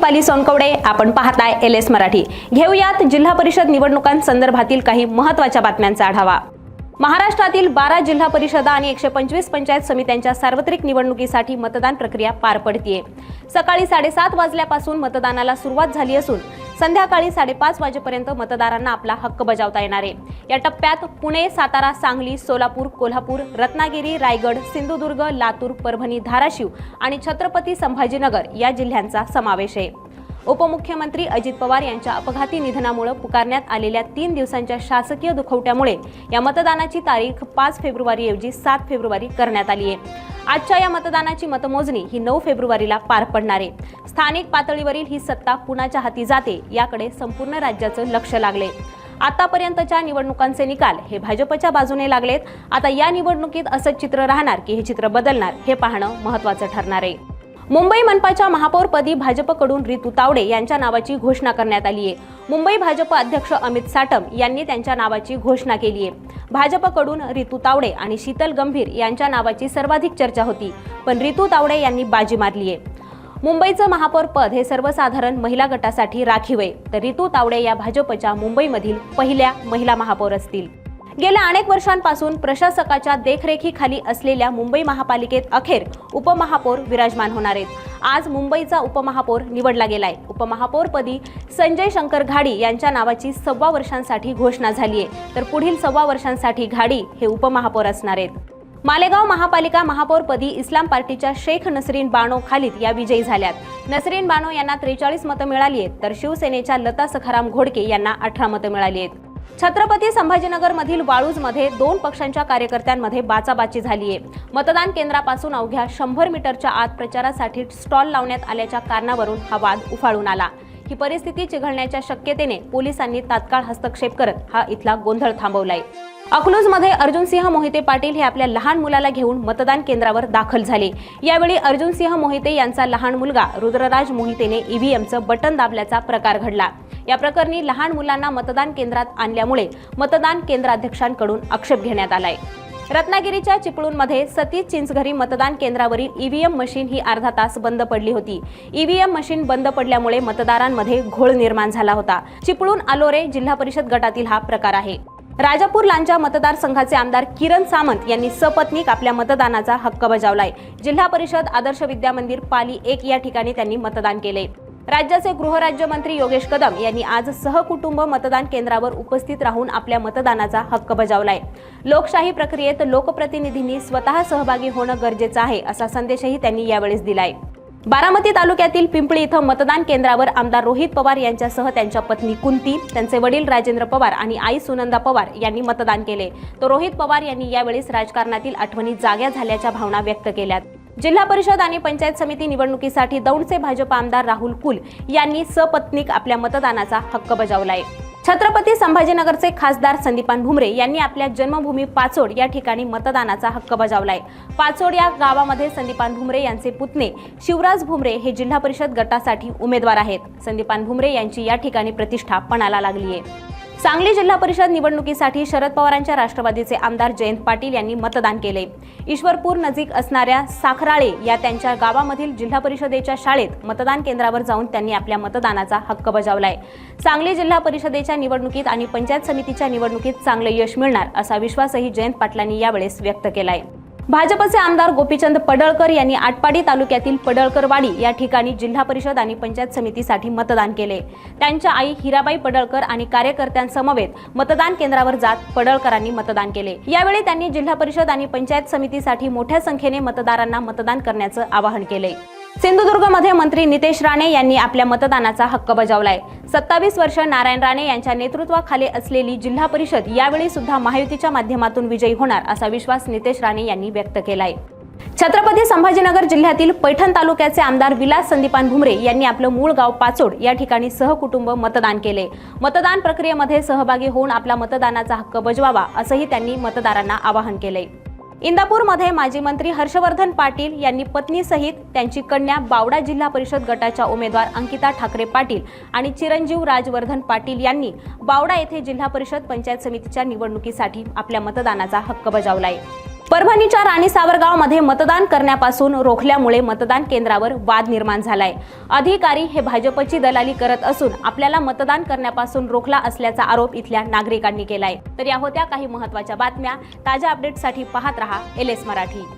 दीपाली सोनकवडे, आपण पाहताय LS मराठी। घेऊयात जिल्हा परिषद निवडणुकांसंदर्भातील काही महत्त्वाच्या बातम्यांचा आढावा। महाराष्ट्रातील 12 जिल्हा परिषदा आणि 125 पंचायत समित्यांच्या सार्वत्रिक निवडणुकीसाठी मतदान प्रक्रिया पार पडतेय। सकाळी 7:30 वाजल्यापासून मतदानाला सुरुवात झाली असून संध्याकाळी 5:30 वाजेपर्यंत मतदारांना आपला हक्क बजावता येणार आहे। या टप्प्यात पुणे, सातारा, सांगली, सोलापूर, कोल्हापूर, रत्नागिरी, रायगड, सिंधुदुर्ग, लातूर, परभणी, धाराशिव आणि छत्रपती संभाजीनगर या जिल्ह्यांचा समावेश आहे। उपमुख्यमंत्री अजित पवार यांच्या अपघाती निधनामुळे पुकारण्यात आलेल्या 3 दिवसांच्या शासकीय दुखवट्यामुळे या मतदानाची तारीख 5 फेब्रुवारी ऐवजी 7 फेब्रुवारी करण्यात आली आहे। आजच्या या मतदानाची मतमोजणी ही 9 फेब्रुवारीला पार पडणार आहे। स्थानिक पातळीवरील ही सत्ता कुणाच्या हाती जाते याकडे संपूर्ण राज्याचं लक्ष लागले। आतापर्यंतच्या निवडणुकांचे निकाल हे भाजपच्या बाजूने लागलेत। आता या निवडणुकीत असं चित्र राहणार की हे चित्र बदलणार हे पाहणं महत्त्वाचं ठरणार आहे। मुंबई मनपाच्या महापौरपदी भाजपकडून रितू तावडे यांच्या नावाची घोषणा करण्यात आली आहे। मुंबई भाजप अध्यक्ष अमित साटम यांनी त्यांच्या नावाची घोषणा केली आहे। भाजपकडून रितू तावडे आणि शीतल गंभीर यांच्या नावाची सर्वाधिक चर्चा होती, पण रितू तावडे यांनी बाजी मारली आहे। मुंबईचं महापौर पद हे सर्वसाधारण महिला गटासाठी राखीव आहे, तर रितू तावडे या भाजपच्या मुंबईमधील पहिल्या महिला महापौर असतील। गेल्या अनेक वर्षांपासून प्रशासकाच्या देखरेखीखाली असलेल्या मुंबई महापालिकेत अखेर उपमहापौर विराजमान होणार आहेत। आज मुंबईचा उपमहापौर निवडला गेलाय। उपमहापौरपदी संजय शंकर घाडी यांच्या नावाची 1.25 वर्षांसाठी घोषणा झाली आहे, तर पुढील 1.25 वर्षांसाठी घाडी हे उपमहापौर असणार आहेत। मालेगाव महापालिका महापौरपदी इस्लाम पार्टीच्या शेख नसरीन बानो खालिद या विजयी झाल्यात। नसरीन बानो यांना 43 मतं मिळाली आहेत, तर शिवसेनेच्या लता सखाराम घोडके यांना 18 मतं मिळाली आहेत। छत्रपती संभाजीनगर मधील वाळूजमध्ये 2 पक्षांच्या कार्यकर्त्यांमध्ये बाचाबाची झाली आहे। मतदान केंद्रापासून अवघ्या 100 मीटरच्या आत प्रचारासाठी स्टॉल लावण्यात आल्याच्या कारणावरून हा वाद उफाळून आला। ही परिस्थिती चिघळण्याच्या शक्यतेने पोलिसांनी तात्काळ हस्तक्षेप करत हा इथला गोंधळ थांबवलाय। अकलूजमध्ये अर्जुनसिंह मोहिते पाटील हे आपल्या लहान मुलाला घेऊन मतदान केंद्रावर दाखल झाले। यावेळी अर्जुनसिंह मोहिते यांचा लहान मुलगा रुद्रराज मोहितेने ईव्हीएमचं बटन दाबल्याचा प्रकार घडला। या प्रकरणी लहान मुलांना मतदान केंद्रात आणल्यामुळे मतदान केंद्राध्यक्षांकडून आक्षेप घेण्यात आलाय। रत्नागिरीच्या चिपळूणमध्ये सतीश चिंचघरी मतदान केंद्रावरील ईव्हीएम मशीन ही अर्धा तास बंद पडली होती। ईव्हीएम मशीन बंद पडल्यामुळे मतदारांमध्ये घोळ निर्माण झाला होता। चिपळूण आलोरे जिल्हा परिषद गटातील हा प्रकार आहे। राजापूर लांजा मतदारसंघाचे आमदार किरण सामंत यांनी सपत्नीक आपल्या मतदानाचा हक्क बजावलाय। जिल्हा परिषद आदर्श विद्यामंदिर पाली 1 या ठिकाणी त्यांनी मतदान केले। राज्याचे गृहराज्यमंत्री योगेश कदम यांनी आज सहकुटुंब मतदान केंद्रावर उपस्थित राहून आपल्या मतदानाचा हक्क बजावलाय। लोकशाही प्रक्रियेत लोकप्रतिनिधींनी स्वतः सहभागी होणं गरजेचं आहे असा संदेशही त्यांनी यावेळेस दिलाय। बारामती तालुक्यातील पिंपळी इथं मतदान केंद्रावर आमदार रोहित पवार यांच्यासह त्यांच्या पत्नी कुंती, त्यांचे वडील राजेंद्र पवार आणि आई सुनंदा पवार यांनी मतदान केले। तर रोहित पवार यांनी यावेळेस राजकारणातील आठवणी जाग्या झाल्याच्या भावना व्यक्त केल्यात। जिल्हा परिषद आणि पंचायत समिती निवडणुकीसाठी दौंडचे भाजप आमदार राहुल कुल यांनी सपत्नीक आपल्या मतदानाचा हक्क बजावलाय। छत्रपती संभाजीनगरचे खासदार संदीपान भुमरे यांनी आपल्या जन्मभूमी पाचोड या ठिकाणी मतदानाचा हक्क बजावलाय। पाचोड या गावामध्ये संदीपान भुमरे यांचे पुतणे शिवराज भुमरे हे जिल्हा परिषद गटासाठी उमेदवार आहेत। संदीपान भुमरे यांची या ठिकाणी प्रतिष्ठा पणाला लागली आहे। सांगली जिल्हा परिषद निवडणुकीसाठी शरद पवारांच्या राष्ट्रवादीचे आमदार जयंत पाटील यांनी मतदान केले। ईश्वरपूर नजीक असणाऱ्या साखराळे या त्यांच्या गावामधील जिल्हा परिषदेच्या शाळेत मतदान केंद्रावर जाऊन त्यांनी आपल्या मतदानाचा हक्क बजावलाय। सांगली जिल्हा परिषदेच्या निवडणुकीत आणि पंचायत समितीच्या निवडणुकीत चांगले यश मिळणार असा विश्वासही जयंत पाटलांनी यावेळेस व्यक्त केलाय। भाजपचे आमदार गोपीचंद पडळकर यांनी आटपाडी तालुक्यातील पडळकरवाडी या ठिकाणी जिल्हा परिषद आणि पंचायत समितीसाठी मतदान केले। त्यांच्या आई हिराबाई पडळकर आणि कार्यकर्त्यांसमवेत मतदान केंद्रावर जात पडळकरांनी मतदान केले। यावेळी त्यांनी जिल्हा परिषद आणि पंचायत समितीसाठी मोठ्या संख्येने मतदारांना मतदान करण्याचं आवाहन केले। सिंधुदुर्गमध्ये मंत्री नितेश राणे यांनी आपल्या मतदानाचा हक्क बजावलाय। 27 वर्ष नारायण राणे यांच्या नेतृत्वाखाली असलेली जिल्हा परिषद यावेळी सुद्धा महायुतीच्या माध्यमातून विजयी होणार असा विश्वास नितेश राणे यांनी व्यक्त केलाय। छत्रपती संभाजीनगर जिल्ह्यातील पैठण तालुक्याचे आमदार विलास संदीपान भुमरे यांनी आपलं मूळ गाव पाचोड या ठिकाणी सहकुटुंब मतदान केले। मतदान प्रक्रियेमध्ये सहभागी होऊन आपला मतदानाचा हक्क बजवावा असंही त्यांनी मतदारांना आवाहन केले। इंदापूरमध्ये माजी मंत्री हर्षवर्धन पाटील यांनी पत्नीसहित त्यांची कन्या बावडा जिल्हा परिषद गटाच्या उमेदवार अंकिता ठाकरे पाटील आणि चिरंजीव राजवर्धन पाटील यांनी बावडा येथे जिल्हा परिषद पंचायत समितीच्या निवडणुकीसाठी आपल्या मतदानाचा हक्क बजावलाय। परभणीच्या राणी सावरगावमध्ये मतदान करण्यापासून रोखल्यामुळे मतदान केंद्रावर वाद निर्माण झालाय। अधिकारी हे भाजपची दलाली करत असून आपल्याला मतदान करण्यापासून रोखला असल्याचा आरोप इथल्या नागरिकांनी केलाय। तर या होत्या काही महत्त्वाच्या बातम्या। ताज्या अपडेट्ससाठी पाहत रहा LS मराठी।